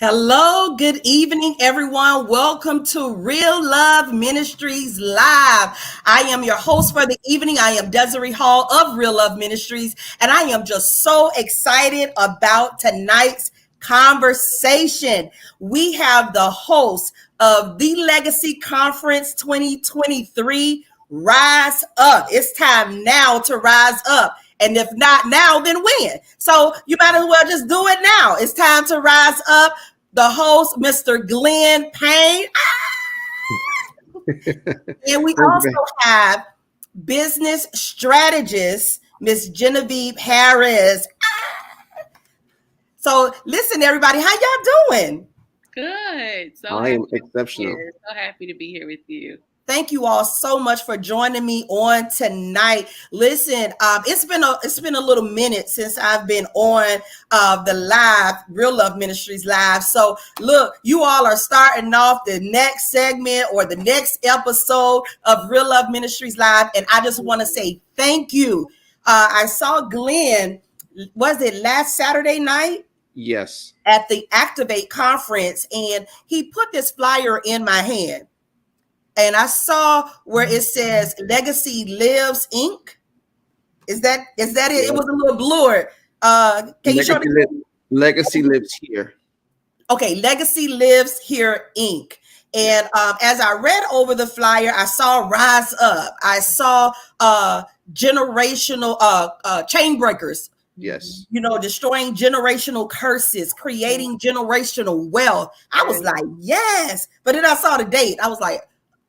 Hello, good evening, everyone. Welcome to Real Love Ministries Live. I am your host for the evening. I am Desiree Hall of Real Love Ministries, and I am just so excited about tonight's conversation. We have the host of the Legacy Conference 2023, Rise Up. It's time now to rise up. And if not now, then when? So you might as well just do it now. It's time to rise up. The host, Mr. Glenn Payne. And we also have business strategist, Miss Genevieve Harris. So listen, everybody, how y'all doing? Good. I am exceptional. So happy to be here with you. Thank you all so much for joining me on tonight. Listen, it's been a little minute since I've been on the live Real Love Ministries live. So look, you all are starting off the next segment or the next episode of Real Love Ministries live, and I just want to say thank you. I saw Glenn. Was it last Saturday night? Yes. At the Activate conference, and he put this flyer in my hand. And I saw where it says Legacy Lives Inc. Is that it? It was a little blurred. Can you show me? Legacy Lives Here. Okay, Legacy Lives Here Inc. And as I read over the flyer, I saw Rise Up. I saw generational chain breakers. Yes. You know, destroying generational curses, creating generational wealth. I was like, yes. But then I saw the date. I was like,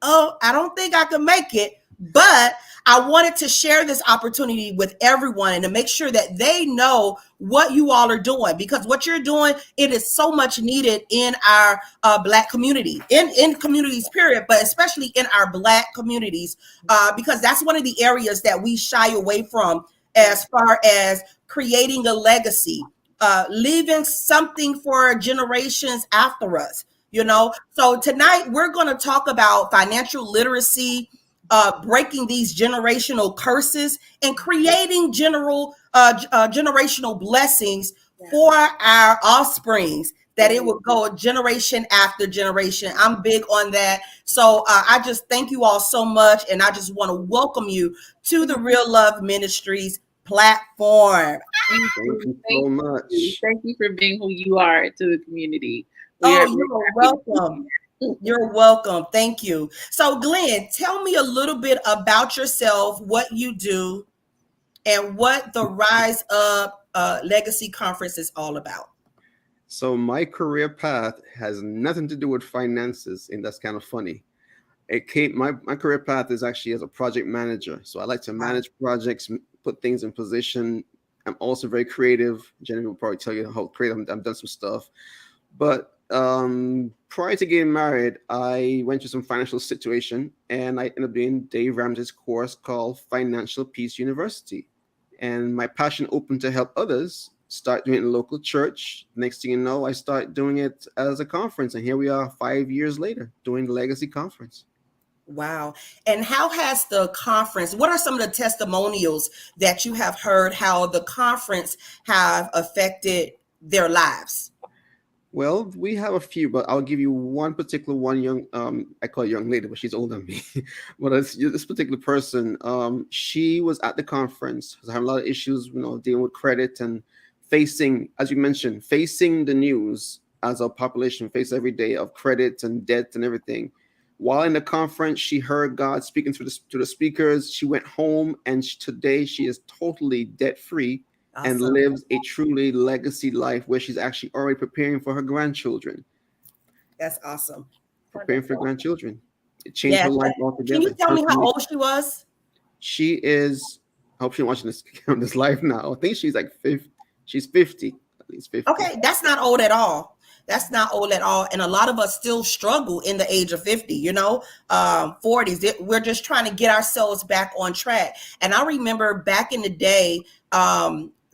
oh, I don't think I can make it, but I wanted to share this opportunity with everyone and to make sure that they know what you all are doing, because what you're doing, it is so much needed in our Black community, in communities, period, but especially in our Black communities, because that's one of the areas that we shy away from as far as creating a legacy, leaving something for generations after us. You know, so tonight we're going to talk about financial literacy, breaking these generational curses, and creating generational blessings for our offsprings, that it will go generation after generation. I'm big on that. So I just thank you all so much. And I just want to welcome you to the Real Love Ministries platform. Thank you so much. Thank you for being who you are to the community. You're welcome. You're welcome. Thank you. So, Glenn, tell me a little bit about yourself, what you do, and what the Rise Up Legacy Conference is all about. So my career path has nothing to do with finances, and that's kind of funny. My career path is actually as a project manager. So I like to manage projects, put things in position. I'm also very creative. Jennifer will probably tell you how creative I've done some stuff. But prior to getting married, I went through some financial situation, and I ended up doing Dave Ramsey's course called Financial Peace University. And my passion opened to help others start doing it in a local church. Next thing you know, I start doing it as a conference, and here we are 5 years later doing the Legacy Conference. Wow. And how has the conference, what are some of the testimonials that you have heard, how the conference have affected their lives? Well, we have a few, but I'll give you one particular one. I call her young lady, but she's older than me. But this particular person, she was at the conference, was having a lot of issues, dealing with credit and facing, as you mentioned, facing the news as our population face every day of credit and debt and everything. While in the conference, she heard God speaking to the speakers. She went home, and today she is totally debt-free. Awesome. And lives a truly legacy life where she's actually already preparing for her grandchildren. That's awesome. Preparing for grandchildren. It changed her life altogether. Can you tell me how old she was? She is, I hope she's watching this live now. I think she's like 50. She's 50, at least 50. Okay, that's not old at all. That's not old at all. And a lot of us still struggle in the age of 50, 40s. We're just trying to get ourselves back on track. And I remember back in the day,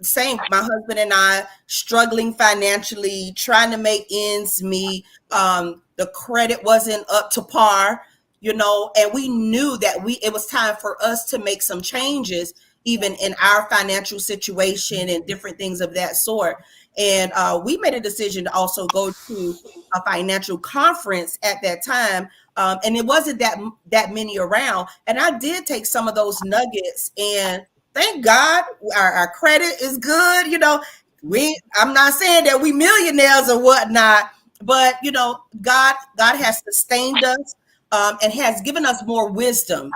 same, my husband and I struggling financially, trying to make ends meet. The credit wasn't up to par, and we knew that it was time for us to make some changes. even in our financial situation and different things of that sort. And we made a decision to also go to a financial conference at that time. And it wasn't that many around. And I did take some of those nuggets, and thank God our credit is good. You know, I'm not saying that we millionaires or whatnot, but you know, God has sustained us and has given us more wisdom.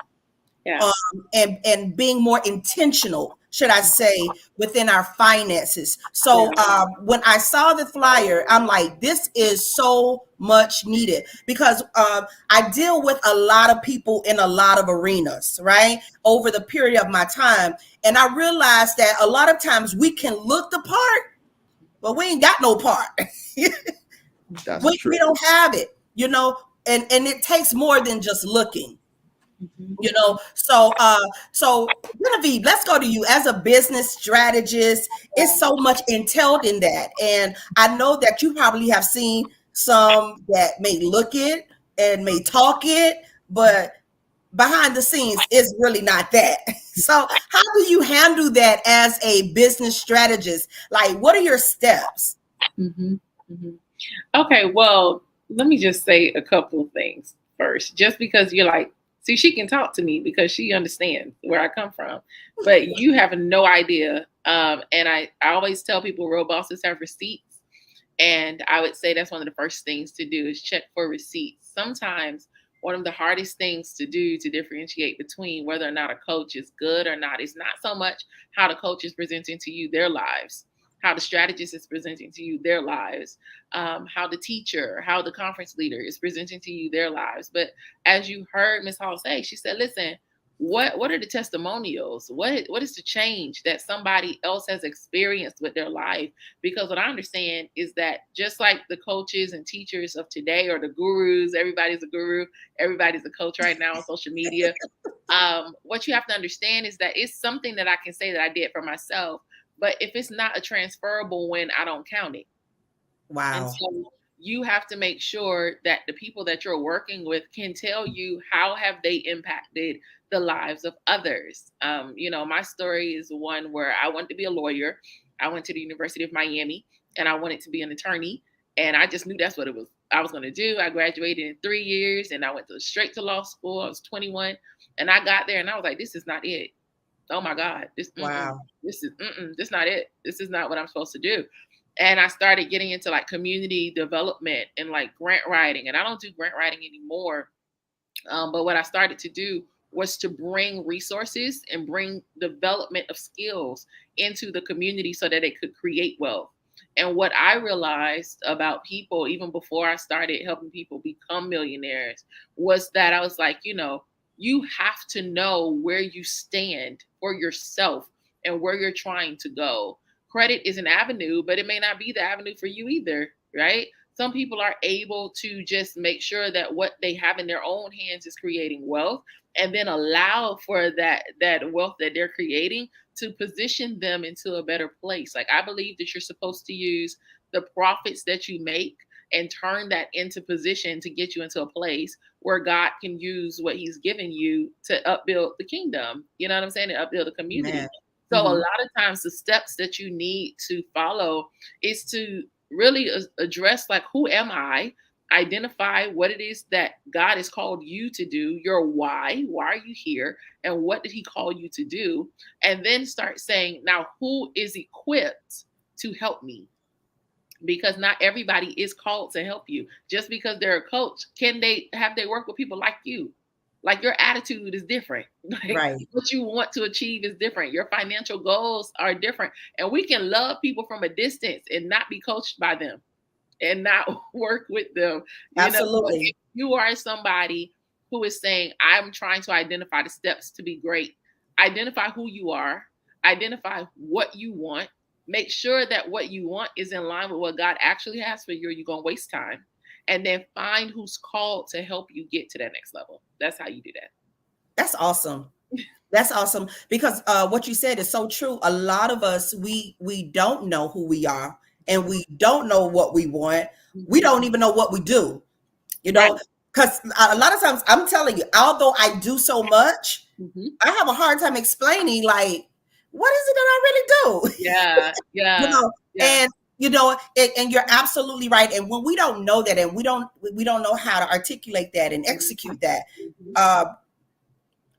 Yeah. And being more intentional, should I say, within our finances. So when I saw the flyer, I'm like, this is so much needed, because I deal with a lot of people in a lot of arenas, right, over the period of my time. And I realized that a lot of times we can look the part, but we ain't got no part. We don't have it, you know, and it takes more than just looking. You know, so Genevieve, let's go to you as a business strategist. It's so much entailed in that, and I know that you probably have seen some that may look it and may talk it, but behind the scenes it's really not that. So how do you handle that as a business strategist? Like, what are your steps? Okay, well, let me just say a couple of things first, just because you're like, see, she can talk to me because she understands where I come from, but you have no idea. And I always tell people real bosses have receipts. And I would say that's one of the first things to do is check for receipts. Sometimes one of the hardest things to do to differentiate between whether or not a coach is good or not is not so much how the coach is presenting to you their lives, how the strategist is presenting to you their lives, how the teacher, how the conference leader is presenting to you their lives. But as you heard Ms. Hall say, she said, listen, what are the testimonials? What is the change that somebody else has experienced with their life? Because what I understand is that just like the coaches and teachers of today, or the gurus, everybody's a guru, everybody's a coach right now on social media. What you have to understand is that it's something that I can say that I did for myself. But if it's not a transferable win, I don't count it. Wow. And so you have to make sure that the people that you're working with can tell you how have they impacted the lives of others. You know, my story is one where I wanted to be a lawyer. I went to the University of Miami and I wanted to be an attorney. And I just knew that's what I was going to do. I graduated in 3 years and I went straight to law school. I was 21 and I got there and I was like, this is not it. Oh my God, this is not it. This is not what I'm supposed to do. And I started getting into like community development and like grant writing. And I don't do grant writing anymore. But what I started to do was to bring resources and bring development of skills into the community so that they could create wealth. And what I realized about people, even before I started helping people become millionaires, was that I was like, you know, you have to know where you stand for yourself and where you're trying to go. Credit is an avenue, but it may not be the avenue for you either, right? Some people are able to just make sure that what they have in their own hands is creating wealth, and then allow for that wealth that they're creating to position them into a better place. Like, I believe that you're supposed to use the profits that you make and turn that into position to get you into a place where God can use what he's given you to upbuild the kingdom. You know what I'm saying? To upbuild the community. Man. So a lot of times the steps that you need to follow is to really address, like, who am I? Identify what it is that God has called you to do, your why are you here? And what did he call you to do? And then start saying, now, who is equipped to help me? Because not everybody is called to help you. Just because they're a coach, have they work with people like you? Like, your attitude is different. Like, right. What you want to achieve is different. Your financial goals are different. And we can love people from a distance and not be coached by them and not work with them. Absolutely. If you are somebody who is saying, I'm trying to identify the steps to be great, identify who you are, identify what you want, make sure that what you want is in line with what God actually has for you, or you're going to waste time. And then find who's called to help you get to that next level. That's how you do that. That's awesome. That's awesome. Because what you said is so true. A lot of us, we don't know who we are, and we don't know what we want. We don't even know what we do, you know, because a lot of times, I'm telling you, although I do so much, I have a hard time explaining, like, what is it that I really do? Yeah, You yeah, know, yeah. and and you're absolutely right. And when we don't know that, and we don't know how to articulate that and execute that, Mhm. uh,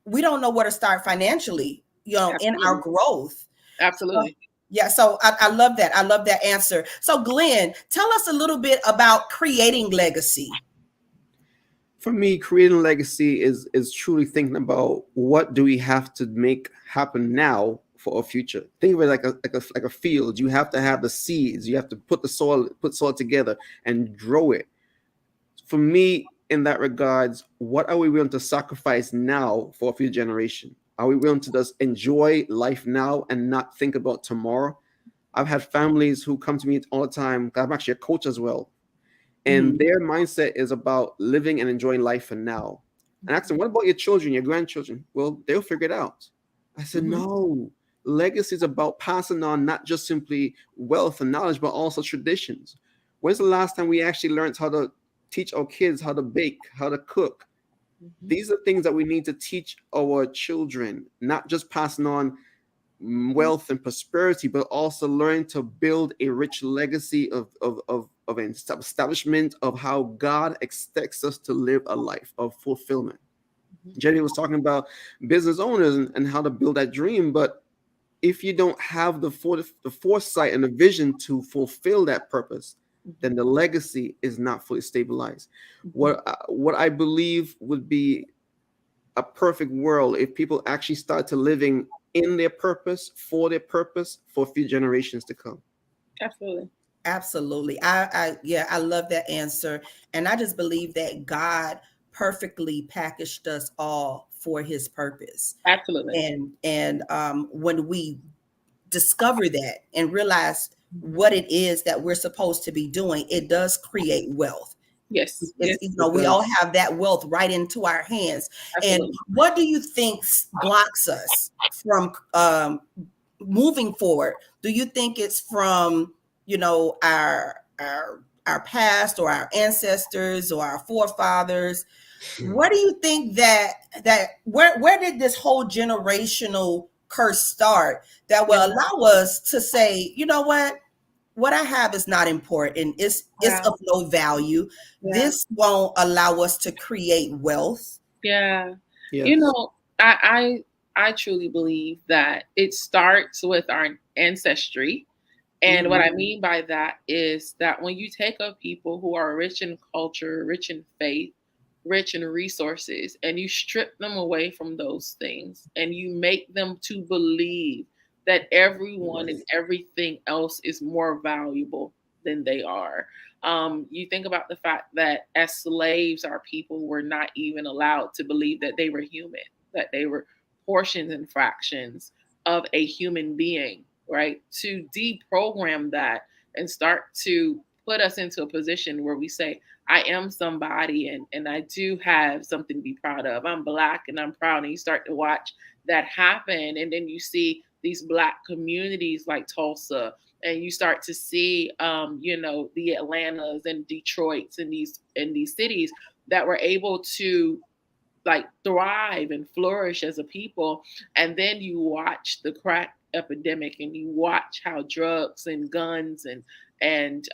we don't know where to start financially, in our Absolutely, growth. So, absolutely. yeah, so I love that. I love that answer. So, Glenn, tell us a little bit about creating legacy. For me, creating legacy is truly thinking about what do we have to make happen now for a future. Think of it like a field. You have to have the seeds. You have to put soil together and grow it. For me, in that regards, what are we willing to sacrifice now for a future generation? Are we willing to just enjoy life now and not think about tomorrow? I've had families who come to me all the time. I'm actually a coach as well, and Mhm. their mindset is about living and enjoying life for now. And I asked them, what about your children, your grandchildren? Well, they'll figure it out. I said, Mhm. no. Legacy is about passing on not just simply wealth and knowledge, but also traditions. When's the last time we actually learned how to teach our kids how to bake, how to cook? Mhm. These are things that we need to teach our children, not just passing on wealth and prosperity, but also learn to build a rich legacy of an establishment of how God expects us to live a life of fulfillment. Mhm. Jenny was talking about business owners and how to build that dream, but if you don't have the foresight and the vision to fulfill that purpose, Mhm. then the legacy is not fully stabilized. Mhm. What I believe would be a perfect world if people actually start to living in their purpose for a few generations to come. Absolutely, Absolutely. Yeah, I love that answer. And I just believe that God perfectly packaged us all for his purpose. absolutely. And when we discover that and realize Mhm. what it is that we're supposed to be doing, it does create wealth. Yes, It's, yes, It we all does. have that wealth right into our hands. And absolutely. what do you think blocks us from moving forward? Do you think it's from, our past, or our ancestors, or our forefathers? What do you think where did this whole generational curse start that will Yeah, allow us to say, you know what I have is not important. It's yeah, of no value. yeah, This won't allow us to create wealth. yeah. You Yes. know, I truly believe that it starts with our ancestry. And what Mhm. I mean by that is that when you take a people who are rich in culture, rich in faith, rich in resources, and you strip them away from those things and you make them to believe that everyone and everything else is more valuable than they are. You think about the fact that as slaves, our people were not even allowed to believe that they were human, that they were portions and fractions of a human being, right? To deprogram that and start to put us into a position where we say, I am somebody and I do have something to be proud of. I'm black and I'm proud. And you start to watch that happen. And then you see these black communities like Tulsa, and you start to see the Atlantas and Detroits and these cities that were able to like thrive and flourish as a people. And then you watch the crack epidemic and you watch how drugs and guns and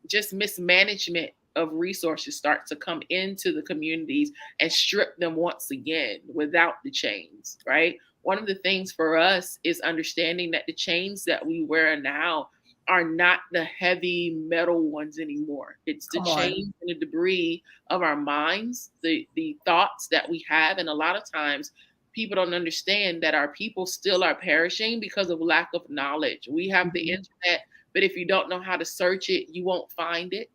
just mismanagement of resources start to come into the communities and strip them once again without the chains, right? One of the things for us is understanding that the chains that we wear now are not the heavy metal ones anymore. It's the Come on. chains and the debris of our minds, the thoughts that we have. And a lot of times people don't understand that our people still are perishing because of lack of knowledge. We have the Mhm. internet, but if you don't know how to search it, you won't find it.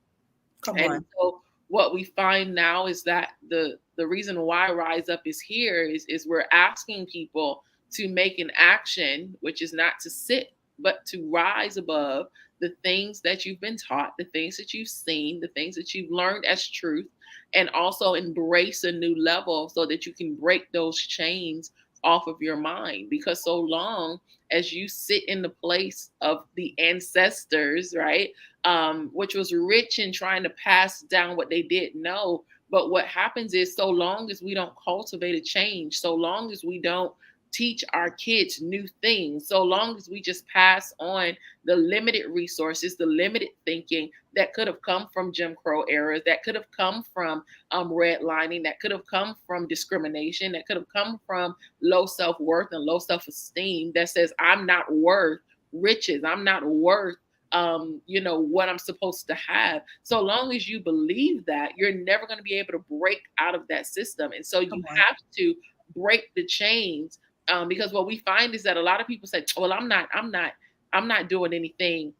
Come And on. so what we find now is that the reason why Rise Up is here is we're asking people to make an action, which is not to sit, but to rise above the things that you've been taught, the things that you've seen, the things that you've learned as truth, and also embrace a new level so that you can break those chains off of your mind. Because so long as you sit in the place of the ancestors, right? Which was rich in trying to pass down what they didn't know. But what happens is, so long as we don't cultivate a change, so long as we don't teach our kids new things. So long as we just pass on the limited resources, the limited thinking that could have come from Jim Crow eras, that could have come from redlining, that could have come from discrimination, that could have come from low self-worth and low self-esteem, that says I'm not worth riches, I'm not worth what I'm supposed to have. So long as you believe that, you're never going to be able to break out of that system. And so you have to break the chains, because what we find is that a lot of people say, well, I'm not doing anything,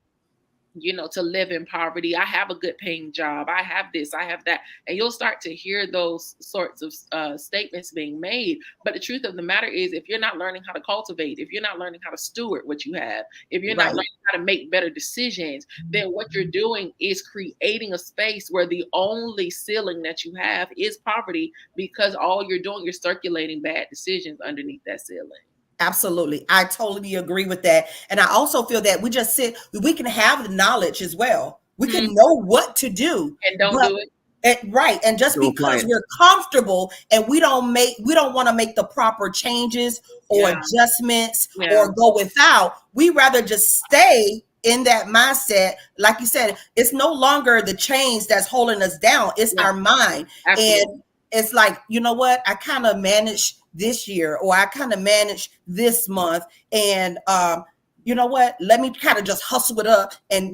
to live in poverty. I have a good paying job. I have this, I have that. And you'll start to hear those sorts of statements being made. But the truth of the matter is, if you're not learning how to cultivate, if you're not learning how to steward what you have, if you're not learning how to make better decisions, then what you're doing is creating a space where the only ceiling that you have is poverty, because all you're doing, you're circulating bad decisions underneath that ceiling. Absolutely. I totally agree with that. And I also feel that we can have the knowledge as well. We can know what to do. And don't do it. Right. And just because we're comfortable and we don't want to make the proper changes or adjustments or go without, we rather just stay in that mindset. Like you said, it's no longer the chains that's holding us down. It's our mind. Absolutely. And it's like, you know what? I kind of managed this year, or I kind of managed this month. And you know what? Let me kind of just hustle it up. And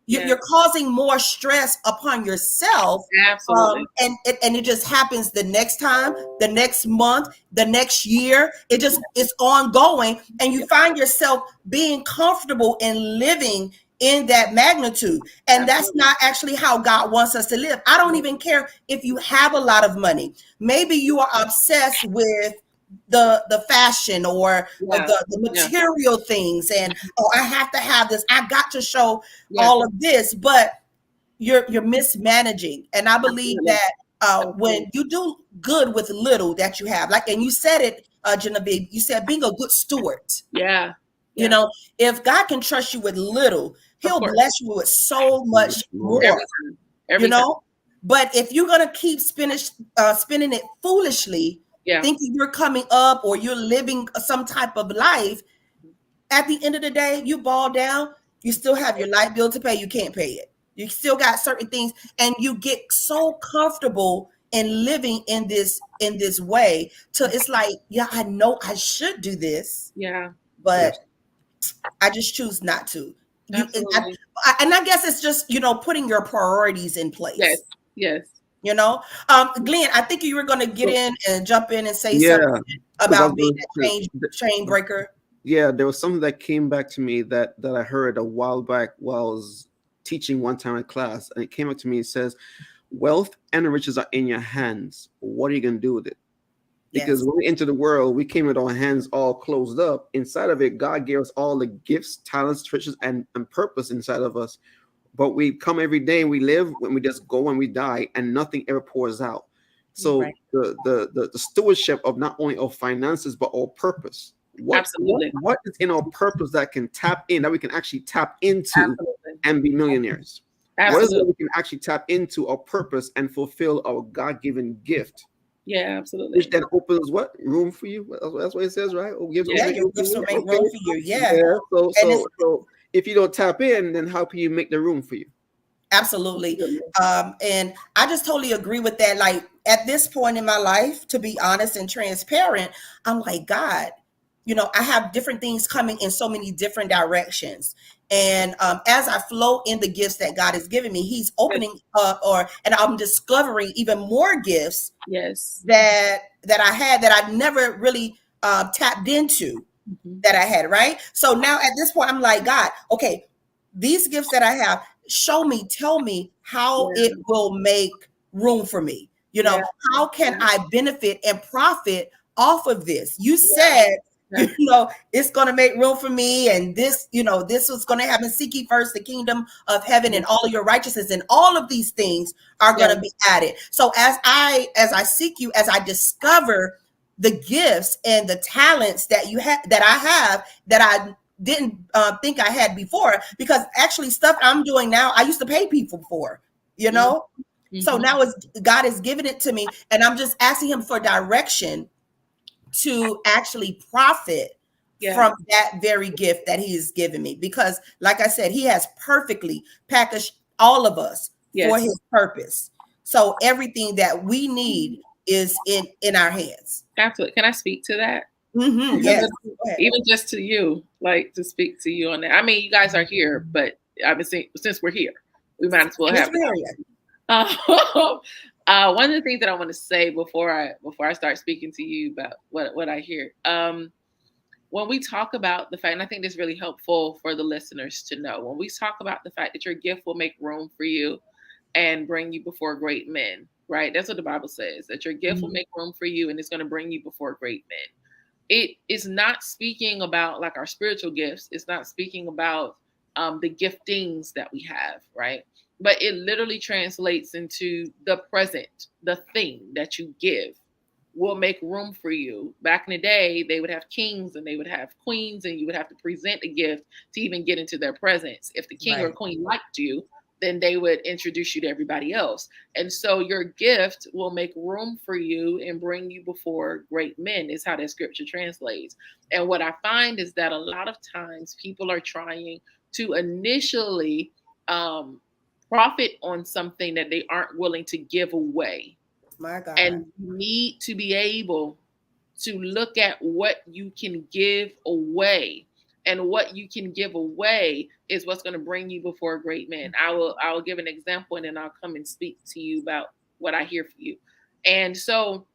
you're causing more stress upon yourself. Absolutely. And it just happens the next time, the next month, the next year. It's ongoing. And you find yourself being comfortable in living in that magnitude. And that's not actually how God wants us to live. I don't even care if you have a lot of money. Maybe you are obsessed with the fashion or the material things. And, I have to have this. I got to show all of this, but you're mismanaging. And I believe that when you do good with little that you have, and you said it, Genevieve, you said being a good steward. Yeah. If God can trust you with little, He'll bless you with so much more. Every time. But if you're gonna keep spending it foolishly, thinking you're coming up or you're living some type of life, at the end of the day, you ball down. You still have your light bill to pay. You can't pay it. You still got certain things, and you get so comfortable in living in this way. So it's like, I know I should do this. Yeah. But I just choose not to. And I guess it's just, putting your priorities in place. Yes. Glenn, I think you were going to get in and jump in and say something about being a chain breaker. Yeah, there was something that came back to me that I heard a while back while I was teaching one time in class. And it came up to me, it says, wealth and riches are in your hands. What are you going to do with it? Because when we enter the world, we came with our hands all closed up. Inside of it, God gave us all the gifts, talents, riches, and purpose inside of us. But we come every day and we live when we just go and we die, and nothing ever pours out. So the stewardship of not only our finances, but our purpose. What is in our purpose that can tap in, that we can actually tap into and be millionaires? What is it we can actually tap into our purpose and fulfill our God-given gift? Yeah, absolutely. Which then opens what? Room for you? That's what it says, right? Your gifts will make room for you. Yeah. So if you don't tap in, then how can you make the room for you? Absolutely. And I just totally agree with that. Like, at this point in my life, to be honest and transparent, I'm like, God, I have different things coming in so many different directions. And as I flow in the gifts that God has given me, He's opening up, and I'm discovering even more gifts that I had that I never really tapped into that I had, right? So now at this point, I'm like, God, okay, these gifts that I have, show me, tell me how it will make room for me. How can I benefit and profit off of this? You said, it's going to make room for me. And this, this was going to happen. Seek ye first the kingdom of heaven and all of your righteousness. And all of these things are going to be added. So as I seek you, as I discover the gifts and the talents that I have, that I didn't think I had before, because actually stuff I'm doing now, I used to pay people for, So now God has given it to me, and I'm just asking Him for direction to actually profit from that very gift that he's given me. Because like I said, he has perfectly packaged all of us for his purpose. So everything that we need is in our hands. Absolutely. Can I speak to that? Mm-hmm. Yes. Even just to you, like to speak to you on that. I mean, you guys are here, but I've been saying since we're here, we might as well have it. One of the things that I want to say before I start speaking to you about what I hear, when we talk about the fact, and I think this is really helpful for the listeners to know, when we talk about the fact that your gift will make room for you and bring you before great men, right? That's what the Bible says, that your gift will make room for you and it's going to bring you before great men. It is not speaking about like our spiritual gifts. It's not speaking about the giftings that we have, right? But it literally translates into the present, the thing that you give will make room for you. Back in the day, they would have kings and they would have queens, and you would have to present a gift to even get into their presence. If the king or queen liked you, then they would introduce you to everybody else. And so your gift will make room for you and bring you before great men, is how that scripture translates. And what I find is that a lot of times people are trying to initially profit on something that they aren't willing to give away. My God. And you need to be able to look at what you can give away. And what you can give away is what's going to bring you before a great man. I will give an example, and then I'll come and speak to you about what I hear for you. And so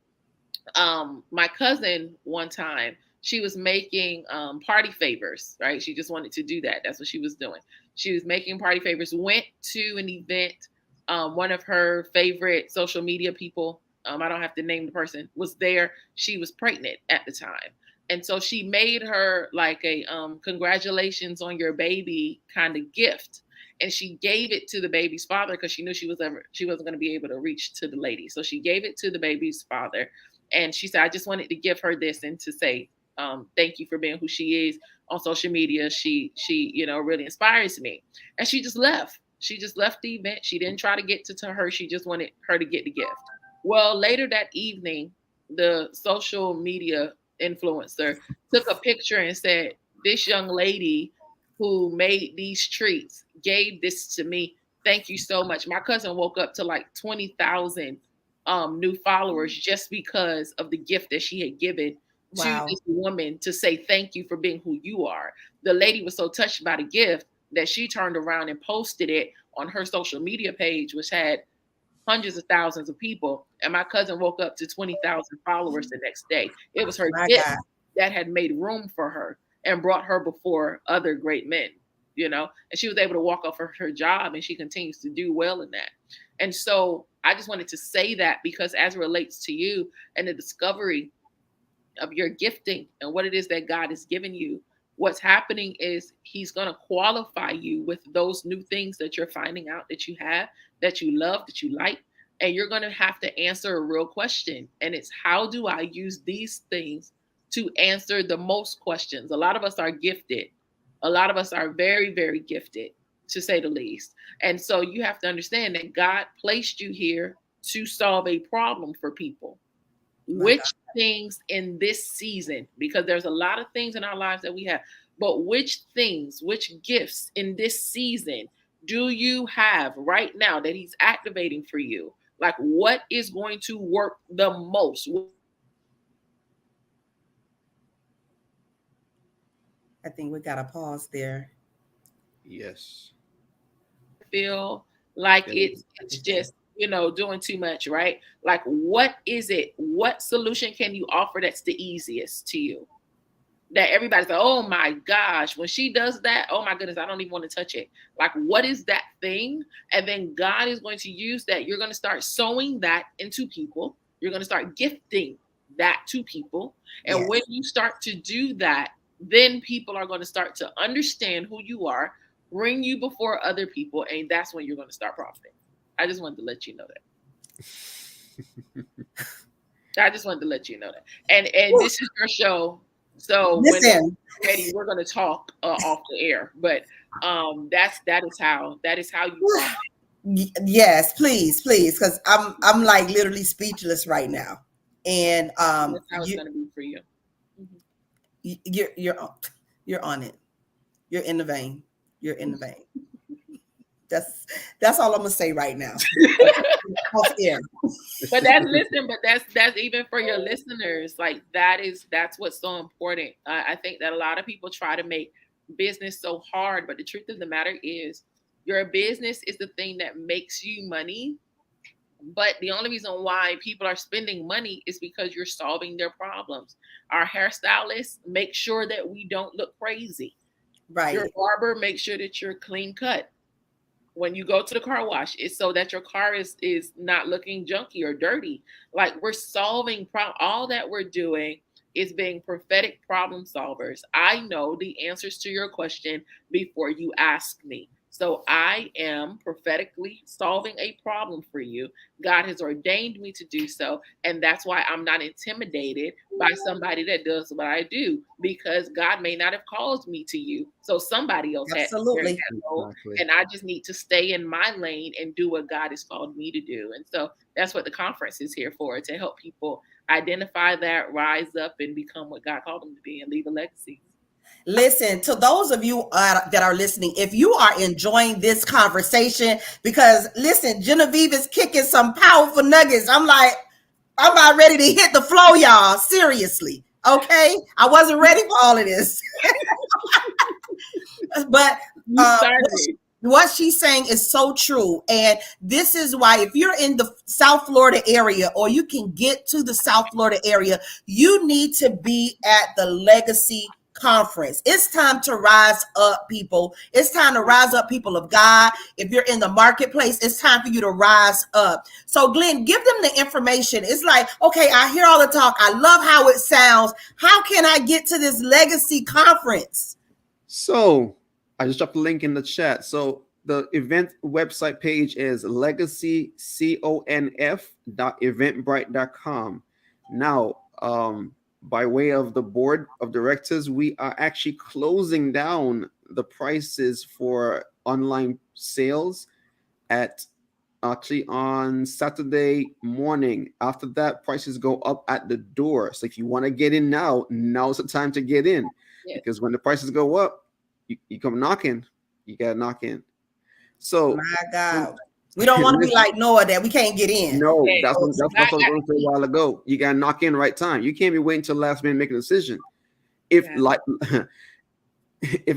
my cousin one time, she was making party favors, right? She just wanted to do that. That's what she was doing. She was making party favors, went to an event. One of her favorite social media people, I don't have to name the person, was there. She was pregnant at the time. And so she made her like a congratulations on your baby kind of gift. And she gave it to the baby's father because she knew she wasn't going to be able to reach to the lady. So she gave it to the baby's father. And she said, I just wanted to give her this and to say, thank you for being who she is on social media. She really inspires me. And she just left. She just left the event. She didn't try to get to her. She just wanted her to get the gift. Well, later that evening, the social media influencer took a picture and said, this young lady who made these treats gave this to me. Thank you so much. My cousin woke up to like 20,000 new followers just because of the gift that she had given to this woman to say thank you for being who you are. The lady was so touched by the gift that she turned around and posted it on her social media page, which had hundreds of thousands of people. And my cousin woke up to 20,000 followers the next day. It was her gift that had made room for her and brought her before other great men, and she was able to walk off her job, and she continues to do well in that. And so I just wanted to say that because as it relates to you and the discovery of your gifting and what it is that God has given you, what's happening is he's going to qualify you with those new things that you're finding out that you have, that you love, that you like. And you're going to have to answer a real question. And it's, how do I use these things to answer the most questions? A lot of us are gifted. A lot of us are very, very gifted, to say the least. And so you have to understand that God placed you here to solve a problem for people. Which things in this season, because there's a lot of things in our lives that we have, but which things, which gifts in this season do you have right now that he's activating for you? Like, what is going to work the most? I think we got to pause there. Yes. Feel like it's just, doing too much, right? Like, what is it? What solution can you offer that's the easiest to you? That everybody's like, oh my gosh, when she does that, oh my goodness, I don't even want to touch it. Like, what is that thing? And then God is going to use that. You're going to start sowing that into people. You're going to start gifting that to people. And when you start to do that, then people are going to start to understand who you are, bring you before other people, and that's when you're going to start profiting. I just wanted to let you know that. I just wanted to let you know that. And this is your show. So when it's ready, we're going to talk off the air. But that is how you. Yes, please, because I'm like literally speechless right now. And That's how it's going to be for you. you're on it. You're in the vein. You're in the vein. That's all I'm gonna say right now. Off air. But that's even for your listeners. Like that's what's so important. I think that a lot of people try to make business so hard, but the truth of the matter is, your business is the thing that makes you money. But the only reason why people are spending money is because you're solving their problems. Our hairstylists make sure that we don't look crazy. Right. Your barber makes sure that you're clean cut. When you go to the car wash, it's so that your car is not looking junky or dirty. Like, we're solving all that we're doing is being prophetic problem solvers. I know the answers to your question before you ask me. So I am prophetically solving a problem for you. God has ordained me to do so. And that's why I'm not intimidated by somebody that does what I do, because God may not have called me to you. So somebody else has. Absolutely. And I just need to stay in my lane and do what God has called me to do. And so that's what the conference is here for, to help people identify that, rise up, and become what God called them to be and leave a legacy. Listen, to those of you that are listening, if you are enjoying this conversation, because listen, Genevieve is kicking some powerful nuggets. I'm about ready to hit the floor, y'all. Seriously. Okay. I wasn't ready for all of this. But what she's saying is so true. And this is why, if you're in the South Florida area, or you can get to the South Florida area, you need to be at the Legacy Conference. It's time to rise up, people. It's time to rise up, people of God. If you're in the marketplace, it's time for you to rise up. So Glenn, give them the information. It's like, okay, I hear all the talk. I love how it sounds. How can I get to this Legacy Conference? So I just dropped the link in the chat. So the event website page is legacyconf.eventbrite.com. Now, by way of the board of directors, we are actually closing down the prices for online sales on Saturday morning. After that, prices go up at the door. So if you want to get in now's the time to get in. Yes. Because when the prices go up, you come knocking, you got to knock in. So my God. We don't want to be like Noah that we can't get in. No, that's what I was going to say a while ago. You got to knock in right time. You can't be waiting till the last minute to make a decision. If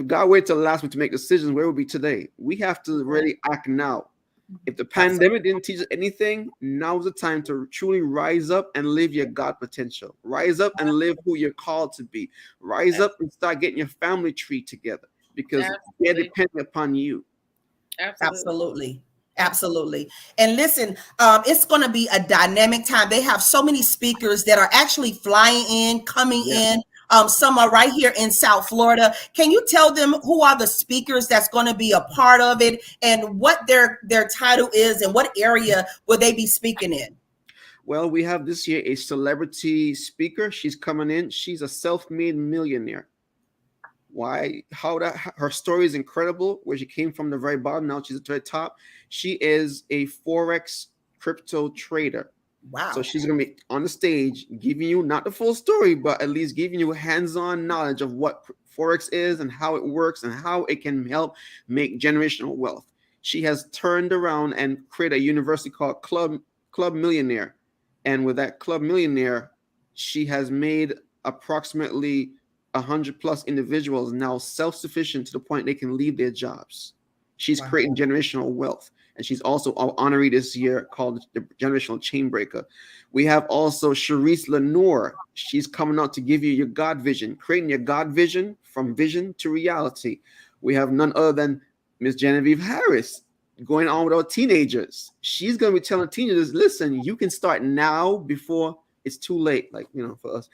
God waited till the last minute to make decisions, where would we be today? We have to really act now. If the pandemic didn't teach us anything, now's the time to truly rise up and live your God potential. Rise up and live who you're called to be. Rise up and start getting your family tree together, because they're dependent upon you. Absolutely. And listen, it's going to be a dynamic time. They have so many speakers that are actually flying in, coming in. Some are right here in South Florida. Can you tell them who are the speakers that's going to be a part of it, and what their title is, and what area will they be speaking in? Well, we have this year a celebrity speaker. She's coming in. She's a self-made millionaire. Why? Her story is incredible, where she came from the very bottom. Now she's at the very top. She is a Forex crypto trader. Wow. So she's going to be on the stage giving you not the full story, but at least giving you hands-on knowledge of what Forex is and how it works and how it can help make generational wealth. She has turned around and created a university called Club Millionaire. And with that Club Millionaire, she has made approximately 100+ individuals now self-sufficient to the point they can leave their jobs. She's creating generational wealth. And she's also an honoree this year called the Generational Chainbreaker. We have also Cherise Lenore. She's coming out to give you your God vision, creating your God vision from vision to reality. We have none other than Miss Genevieve Harris going on with our teenagers. She's going to be telling teenagers, listen, you can start now before it's too late. Like, for us,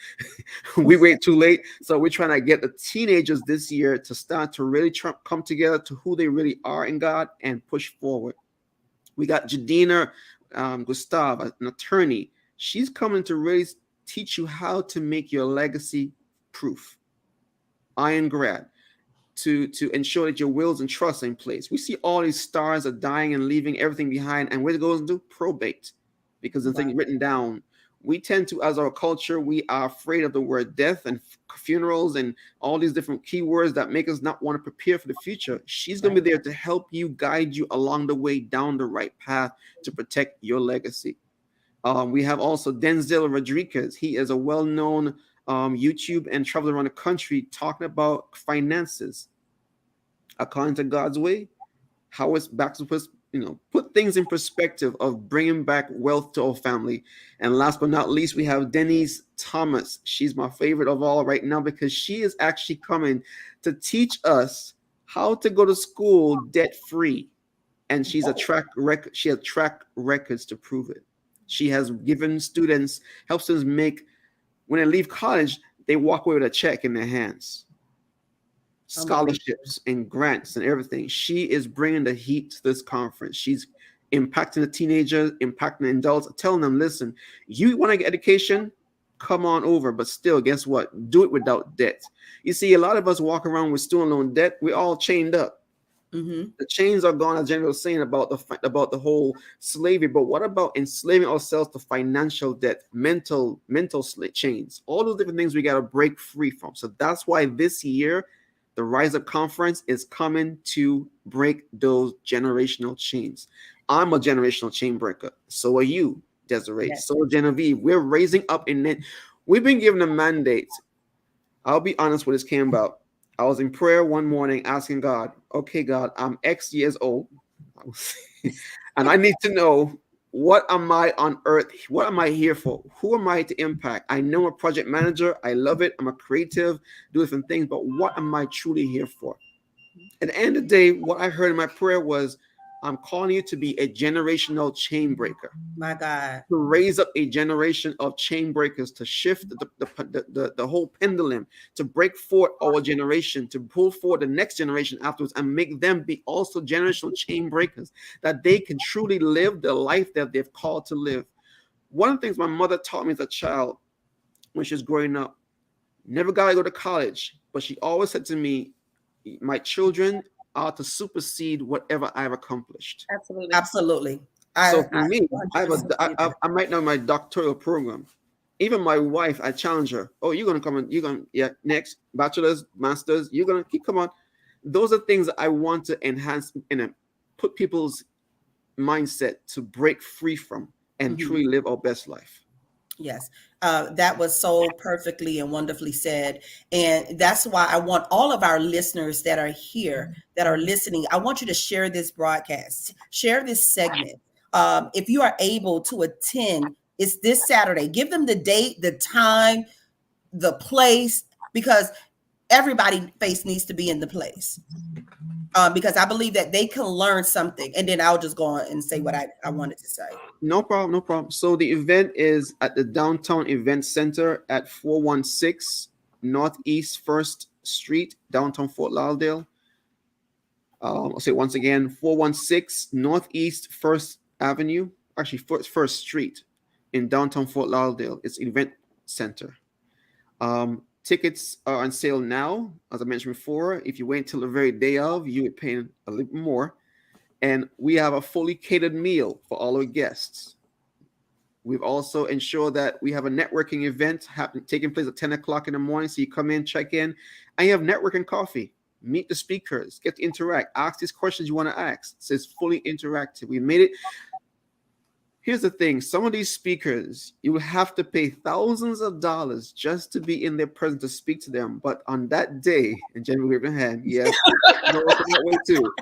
we wait too late. So we're trying to get the teenagers this year to start to really come together to who they really are in God and push forward. We got Jadina Gustav, an attorney. She's coming to really teach you how to make your legacy proof, ironclad, to ensure that your wills and trusts are in place. We see all these stars are dying and leaving everything behind, and where it goes into probate, because the thing written down we tend to, as our culture, we are afraid of the word death and funerals and all these different keywords that make us not want to prepare for the future. She's going to be there to help you, guide you along the way down the right path to protect your legacy. We have also Denzel Rodriguez. He is a well-known YouTube and traveler around the country talking about finances according to God's way, how it's back to put things in perspective of bringing back wealth to our family. And last but not least, we have Denise Thomas. She's my favorite of all right now because she is actually coming to teach us how to go to school debt-free. And she's a track record. She has track records to prove it. She has given students, helps students make, when they leave college, they walk away with a check in their hands. Scholarships and grants and everything. She is bringing the heat to this conference. She's impacting the teenagers, impacting the adults, telling them, listen, you want to get education? Come on over. But still, guess what? Do it without debt. You see, a lot of us walk around with student loan debt. We're all chained up. Mm-hmm. The chains are gone, as Jenny was saying about the whole slavery. But what about enslaving ourselves to financial debt, mental chains, all those different things we got to break free from. So that's why this year, the Rise Up Conference is coming to break those generational chains. I'm a generational chain breaker. So are you, Desiree. Yes. So Genevieve. We're raising up in it. We've been given a mandate. I'll be honest what this came about. I was in prayer one morning asking God, okay, God, I'm X years old. And I need to know, what am I on earth? What am I here for? Who am I to impact? I know I'm a project manager. I love it. I'm a creative, do different things. But what am I truly here for? At the end of the day, what I heard in my prayer was, I'm calling you to be a generational chain breaker. My God. To raise up a generation of chain breakers, to shift the whole pendulum, to break forth our generation, to pull forward the next generation afterwards and make them be also generational chain breakers, that they can truly live the life that they've called to live. One of the things my mother taught me as a child when she was growing up, never got to go to college, but she always said to me, my children are to supersede whatever I've accomplished. Absolutely. Absolutely. So for me, I might know my doctoral program. Even my wife, I challenge her. Oh, you're going to come and next, bachelor's, master's, you're going to keep, come on. Those are things that I want to enhance and put people's mindset to break free from and truly live our best life. Yes, that was so perfectly and wonderfully said. And that's why I want all of our listeners that are here, that are listening, I want you to share this broadcast, share this segment. If you are able to attend, it's this Saturday. Give them the date, the time, the place, because everybody's face needs to be in the place. Because I believe that they can learn something. And then I'll just go on and say what I wanted to say. No problem. So the event is at the Downtown Event Center at 416 Northeast 1st Street, downtown Fort Lauderdale. I'll say once again, 416 Northeast 1st Avenue, actually 1st Street in downtown Fort Lauderdale. It's an event center. Tickets are on sale now. As I mentioned before, if you wait until the very day of, you would pay a little more. And we have a fully catered meal for all our guests. We've also ensured that we have a networking event taking place at 10 o'clock in the morning. So you come in, check in, and you have networking coffee. Meet the speakers, get to interact, ask these questions you want to ask. So it's fully interactive. We made it. Here's the thing. Some of these speakers, you have to pay thousands of dollars just to be in their presence to speak to them. But on that day, and Jenny will give your hand, yes, that way too.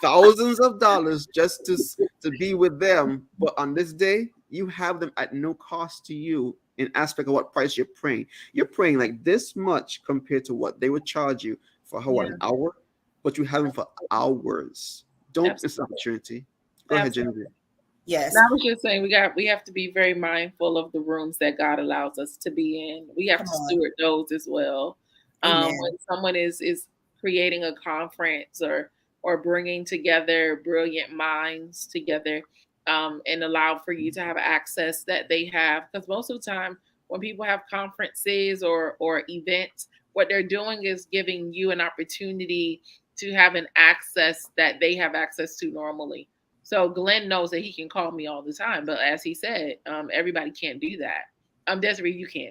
Thousands of dollars just to be with them. But on this day, you have them at no cost to you in aspect of what price you're paying. You're paying like this much compared to what they would charge you for an hour, but you have them for hours. Don't miss the opportunity. Go ahead, Genevieve. Yes. I was just saying we have to be very mindful of the rooms that God allows us to be in. We have to steward those as well. When someone is creating a conference or bringing together brilliant minds together, and allow for you to have access that they have, because most of the time when people have conferences or events, what they're doing is giving you an opportunity to have an access that they have access to normally. So Glenn knows that he can call me all the time, but as he said, everybody can't do that. Desiree, you can.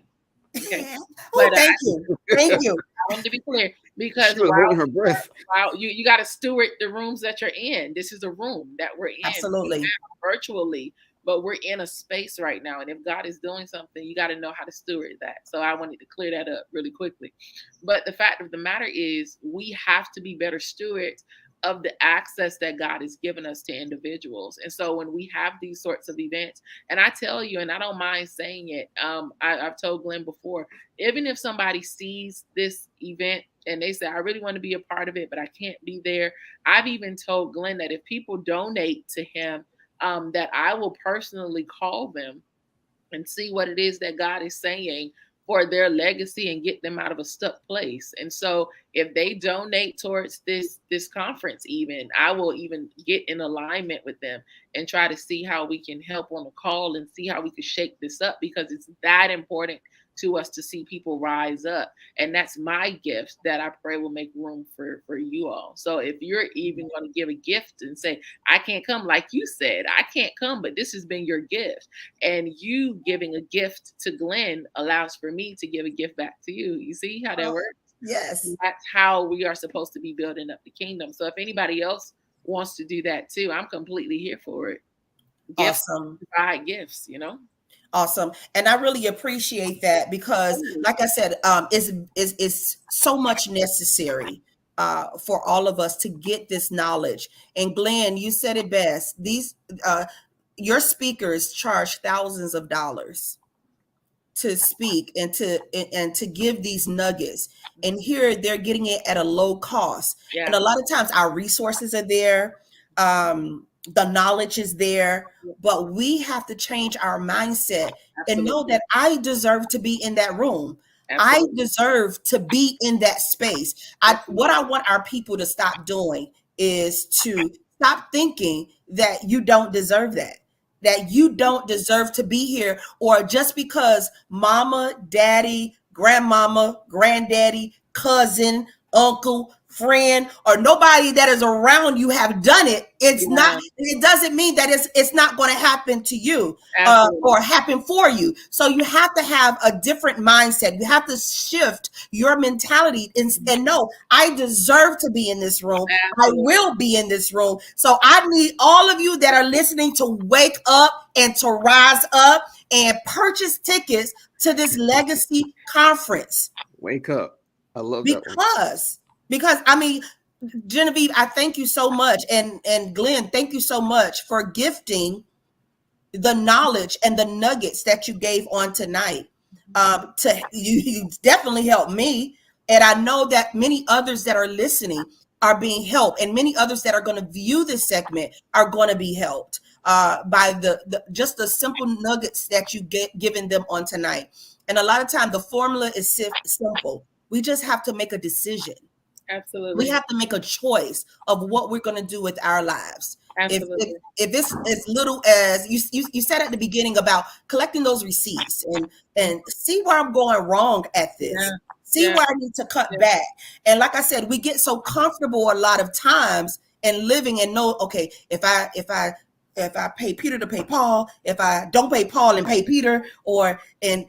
Okay. Oh, But thank you. Thank you. I want to be clear, because She was holding her breath. you got to steward the rooms that you're in. This is a room that we're in. Absolutely. Virtually, but we're in a space right now. And if God is doing something, you got to know how to steward that. So I wanted to clear that up really quickly. But the fact of the matter is, we have to be better stewards of the access that God has given us to individuals. And so when we have these sorts of events, and I tell you, and I don't mind saying it, I've told Glenn before, even if somebody sees this event and they say, I really want to be a part of it, but I can't be there. I've even told Glenn that if people donate to him, that I will personally call them and see what it is that God is saying for their legacy and get them out of a stuck place. And so if they donate towards this conference, even I will even get in alignment with them and try to see how we can help on the call and see how we can shake this up, because it's that important to us to see people rise up. And that's my gift that I pray will make room for you all. So if you're even going to give a gift and say, I can't come, like you said, I can't come, but this has been your gift. And you giving a gift to Glenn allows for me to give a gift back to you. You see how that works? Yes. And that's how we are supposed to be building up the kingdom. So if anybody else wants to do that too, I'm completely here for it. Gifts, awesome. Provide gifts, Awesome. And I really appreciate that, because like I said, it's so much necessary for all of us to get this knowledge. And Glenn, you said it best. These your speakers charge thousands of dollars to speak and to give these nuggets. And here they're getting it at a low cost. Yeah. And a lot of times our resources are there. The knowledge is there, but we have to change our mindset. Absolutely. And know that I deserve to be in that room. Absolutely. I deserve to be in that space. What I want our people to stop doing is to stop thinking that you don't deserve that you don't deserve to be here, or just because mama, daddy, grandmama, granddaddy, cousin, uncle, friend, or nobody that is around you have done it. It's not, it doesn't mean that it's not going to happen to you or happen for you. So you have to have a different mindset. You have to shift your mentality and know, I deserve to be in this room. Absolutely. I will be in this room. So I need all of you that are listening to wake up and to rise up and purchase tickets to this legacy conference. Wake up. I love that. Because I mean, Genevieve, I thank you so much. And Glenn, thank you so much for gifting the knowledge and the nuggets that you gave on tonight. You definitely helped me. And I know that many others that are listening are being helped, and many others that are going to view this segment are going to be helped by just the simple nuggets that you given them on tonight. And a lot of time the formula is simple. We just have to make a decision. Absolutely. We have to make a choice of what we're going to do with our lives. Absolutely. If it's as little as you said at the beginning about collecting those receipts and see where I'm going wrong at this. Yeah. See where I need to cut back. And like I said, we get so comfortable a lot of times in living and know, okay, if I pay Peter to pay Paul, if I don't pay Paul and pay Peter, or and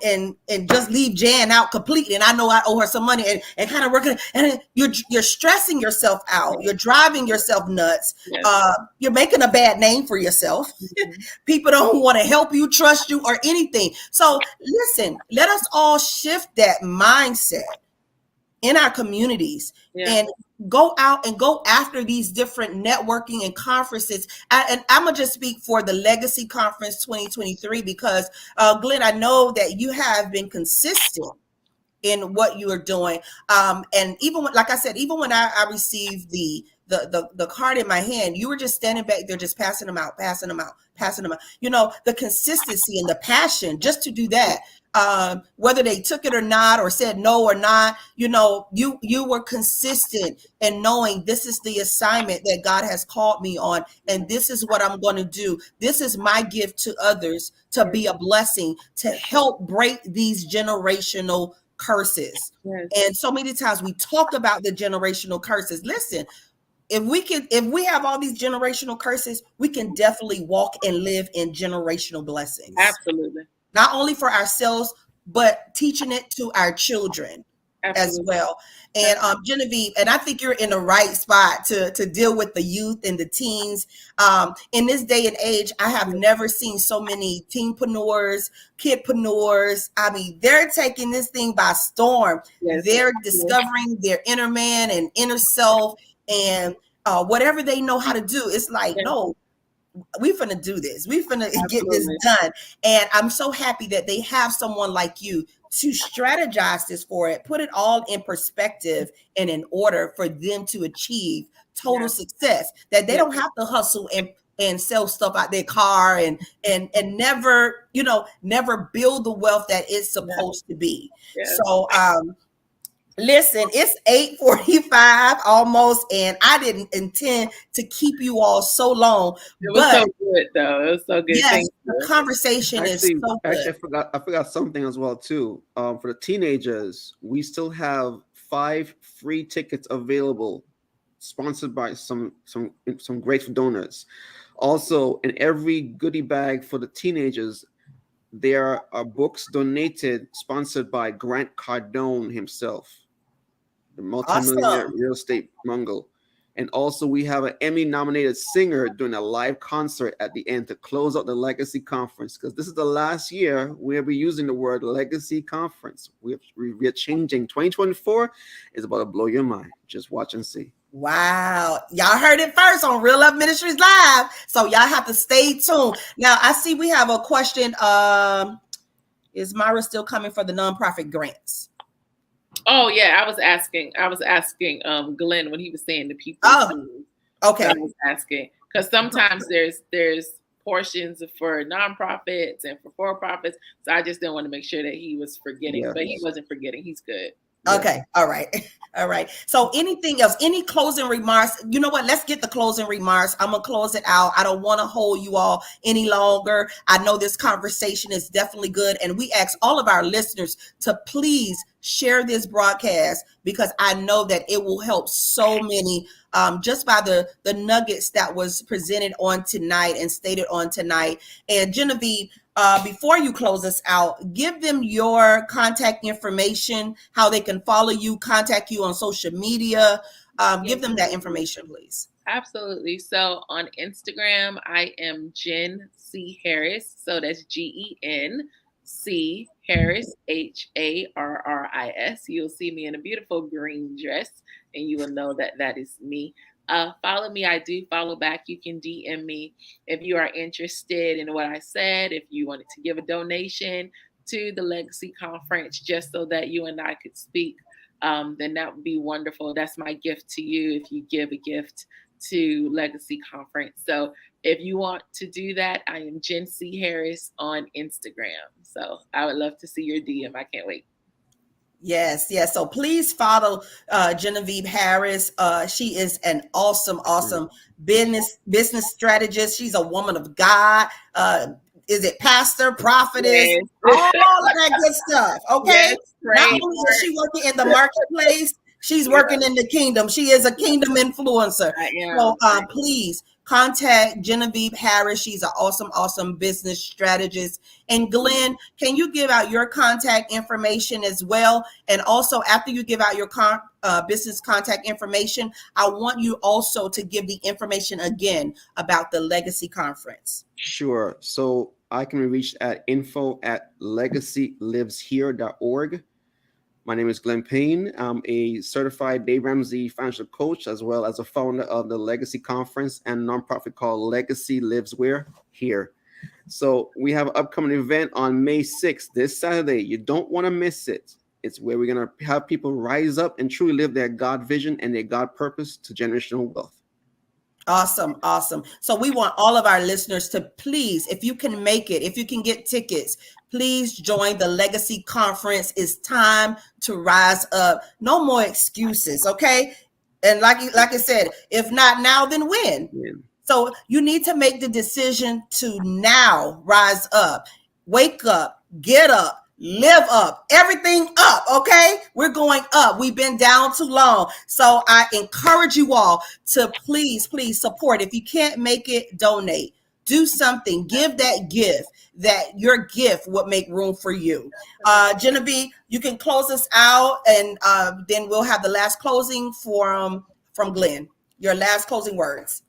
just leave Jan out completely, and I know I owe her some money, and kind of working, and you're stressing yourself out, you're driving yourself nuts, you're making a bad name for yourself. People don't want to help you, trust you, or anything. So listen, let us all shift that mindset in our communities and go out and go after these different networking and conferences. And I'm going to just speak for the Legacy Conference 2023, because Glenn, I know that you have been consistent in what you are doing. And even when, like I said, even when I received the card in my hand, you were just standing back there, just passing them out. You know, the consistency and the passion just to do that. Whether they took it or not, or said no or not, you know, you were consistent in knowing this is the assignment that God has called me on, and this is what I'm going to do. This is my gift to others, to be a blessing, to help break these generational curses. Yes. And so many times we talk about the generational curses. Listen, if we have all these generational curses, we can definitely walk and live in generational blessings. Absolutely. Not only for ourselves, but teaching it to our children as well. And Genevieve, and I think you're in the right spot to deal with the youth and the teens. In this day and age, I have never seen so many teenpreneurs, kidpreneurs. I mean, they're taking this thing by storm. Yes. They're discovering their inner man and inner self, and whatever they know how to do. It's like, no, we finna do this. We finna get this done. And I'm so happy that they have someone like you to strategize this for it, put it all in perspective and in order for them to achieve total success, that they don't have to hustle and sell stuff out their car and never, never build the wealth that it's supposed to be. So, listen, it's 8:45 almost, and I didn't intend to keep you all so long. It was so good, though. It was so good. Yes, the conversation is so good. Actually, I forgot something as well too. For the teenagers, we still have 5 free tickets available, sponsored by some grateful donors. Also, in every goodie bag for the teenagers, there are books donated, sponsored by Grant Cardone himself, the multimillionaire real estate mogul. And also we have an Emmy-nominated singer doing a live concert at the end to close out the Legacy Conference, because this is the last year we'll be using the word Legacy Conference. We're changing. 2024 is about to blow your mind. Just watch and see. Wow. Y'all heard it first on Real Love Ministries Live. So y'all have to stay tuned. Now, I see we have a question. Is Myra still coming for the nonprofit grants? Oh, yeah. I was asking Glenn when he was saying the people. Oh, okay. I was asking because sometimes there's portions for nonprofits and for for-profits. So I just didn't want to make sure that he was forgetting, but he wasn't forgetting. He's good. Okay. All right. All right. So anything else, any closing remarks? You know what? Let's get the closing remarks. I'm going to close it out. I don't want to hold you all any longer. I know this conversation is definitely good. And we ask all of our listeners to please share this broadcast, because I know that it will help so many just by the nuggets that was presented on tonight and stated on tonight. And Genevieve, before you close us out, give them your contact information, how they can follow you, contact you on social media. Give them that information, please. Absolutely. So on Instagram, I am Jen C. Harris. So that's GEN-C Harris, HARRIS. You'll see me in a beautiful green dress, and you will know that that is me. Follow me. I do follow back. You can DM me if you are interested in what I said, if you wanted to give a donation to the Legacy Conference just so that you and I could speak, then that would be wonderful. That's my gift to you if you give a gift to Legacy Conference. So if you want to do that, I am Jen C. Harris on Instagram. So I would love to see your DM. I can't wait. Yes. So please follow Genevieve Harris. She is an awesome business strategist. She's a woman of God. Is it pastor, prophetess, yes. All of that good stuff? Okay. Yes, not only is she working in the marketplace, she's working in the kingdom. She is a kingdom influencer. So please contact Genevieve Harris. She's an awesome business strategist. And Glenn, can you give out your contact information as well? And also, after you give out your business contact information, I want you also to give the information again about the Legacy Conference. Sure. So I can be reached at info@legacyliveshere.org. My name is Glenn Payne. I'm a certified Dave Ramsey financial coach, as well as a founder of the Legacy Conference and nonprofit called Legacy Lives Where? Here. So we have an upcoming event on May 6th, this Saturday. You don't want to miss it. It's where we're going to have people rise up and truly live their God vision and their God purpose to generational wealth. Awesome. So we want all of our listeners to please, if you can make it, if you can get tickets, please join the Legacy Conference. It's time to rise up. No more excuses, okay? And like I said, if not now, then when? Yeah. So you need to make the decision to now rise up, wake up, get up, live up, everything up. Okay, we're going up. We've been down too long. So I encourage you all to please support. If you can't make it, donate, do something, give that gift, that your gift would make room for you. Genevieve, you can close us out, and then we'll have the last closing from Glenn. Your last closing words.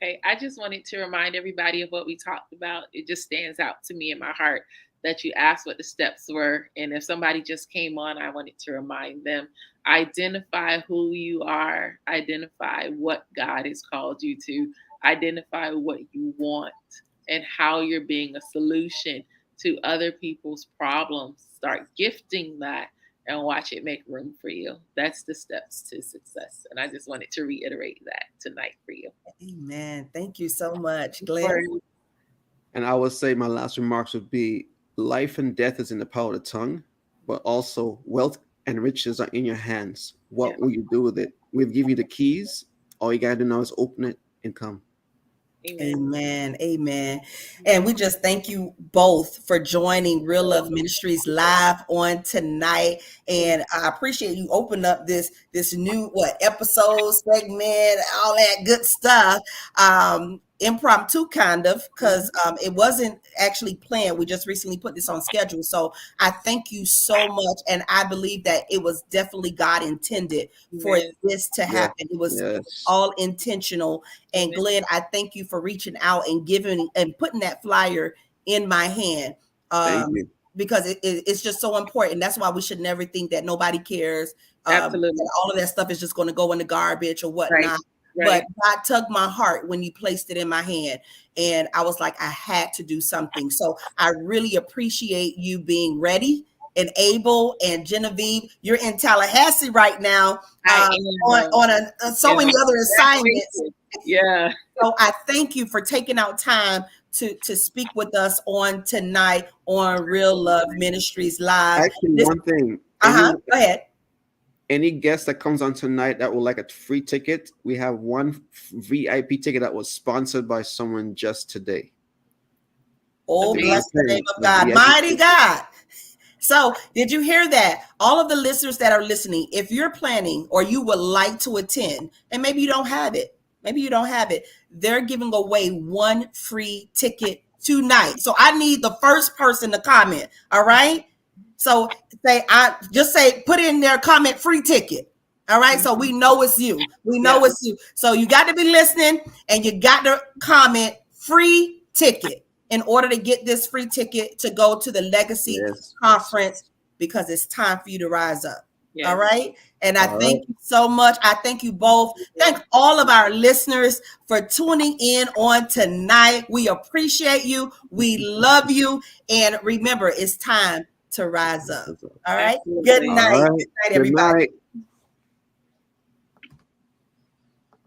Okay, I just wanted to remind everybody of what we talked about. It just stands out to me in my heart that you asked what the steps were. And if somebody just came on, I wanted to remind them, identify who you are, identify what God has called you to, identify what you want and how you're being a solution to other people's problems. Start gifting that and watch it make room for you. That's the steps to success. And I just wanted to reiterate that tonight for you. Amen. Thank you so much, Glenn. And I would say my last remarks would be, life and death is in the power of the tongue, but also wealth and riches are in your hands. What will you do with it? We'll give you the keys. All you got to do now is open it and come. Amen. Amen. And we just thank you both for joining Real Love Ministries live on tonight. And I appreciate you opening up this new episode segment, all that good stuff. Impromptu kind of, because it wasn't actually planned. We just recently put this on schedule. So I thank you so much. And I believe that it was definitely God intended for this to happen. It was all intentional. And Glenn, I thank you for reaching out and giving and putting that flyer in my hand. Because it's just so important. That's why we should never think that nobody cares. Absolutely. That all of that stuff is just going to go in the garbage or whatnot. Right. But God tugged my heart when you placed it in my hand. And I was like, I had to do something. So I really appreciate you being ready and able. And Genevieve, you're in Tallahassee right now on so many other assignments. Yeah. So I thank you for taking out time to speak with us on tonight on Real Love Ministries Live. Actually, one thing. Go ahead. Any guest that comes on tonight that would like a free ticket, we have one VIP ticket that was sponsored by someone just today. Oh, bless the name of God. Mighty God. So did you hear that? All of the listeners that are listening, if you're planning or you would like to attend, and maybe you don't have it, they're giving away one free ticket tonight. So I need the first person to comment. All right. So put in their comment, free ticket. All right. So we know it's you. It's you. So you got to be listening and you got to comment free ticket in order to get this free ticket to go to the Legacy Conference, because it's time for you to rise up. Yes. All right. And I thank you so much. I thank you both. Thank all of our listeners for tuning in on tonight. We appreciate you. We love you. And remember, it's time to rise up. All right. Good night. Good night, everybody. Good night.